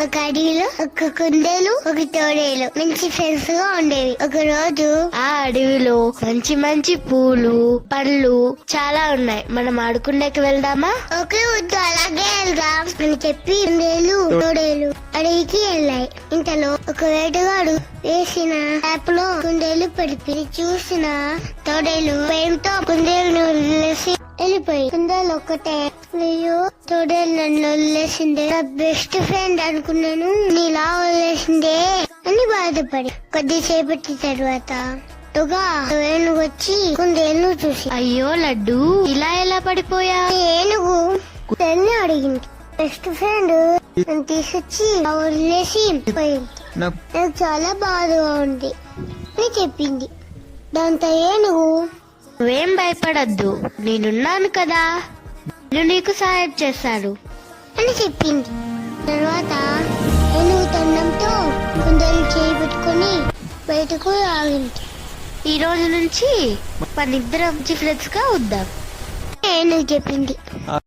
ఒక అడవిలో ఒక కుందేలు ఒక తోడేలు మంచి ఫ్రెండ్స్ గా ఉండేవి. ఒక రోజు ఆ అడవిలో మంచి మంచి పూలు పళ్ళు చాలా ఉన్నాయి. మనం ఆడుకుండేకి వెళ్దామా? ఓకే వద్దు, అలాగే వెళ్దాం అని చెప్పి కుందేలు తోడేలు అడవికి వెళ్ళాయి. ఇంతలో ఒక వేటగాడు వేసిన యాప్ లో కుందేలు పడిపోయి చూసిన తోడేలు భయంతో కుందేలును వదిలేసి వెళ్ళిపోయి. కుందేలు ఒకటే, అయ్యో తోడేలు నన్ను వదిలేసిందే, నా బెస్ట్ ఫ్రెండ్ అనుకున్నాను, నీలా వదిలేసిందే అని బాధపడి కొద్దిసేపటి తర్వాత ఏనుగు వచ్చి కుందేలును చూసి, అయ్యో లడ్డు ఇలా ఎలా పడిపోయా? ఏనుగు కుందేలుని అడిగింది. బెస్ట్ ఫ్రెండ్ నన్ను తీసుకొచ్చి వదిలేసి పోయింది, నాకు చాలా బాధగా ఉంది అని చెప్పింది. దాంతో ఏనుగు, నువ్వేం భయపడద్దు, నేనున్నాను కదా, నేను నీకు సహాయం చేస్తాను అని చెప్పింది. తర్వాత ఏనుగు తండంతో కుందేలు చేయి పెట్టుకుని బయటకు ఆగింది. ఈ రోజు నుంచి మనిద్దరం ఫ్రెండ్స్ గా వద్దాం ఏనుగు చెప్పింది.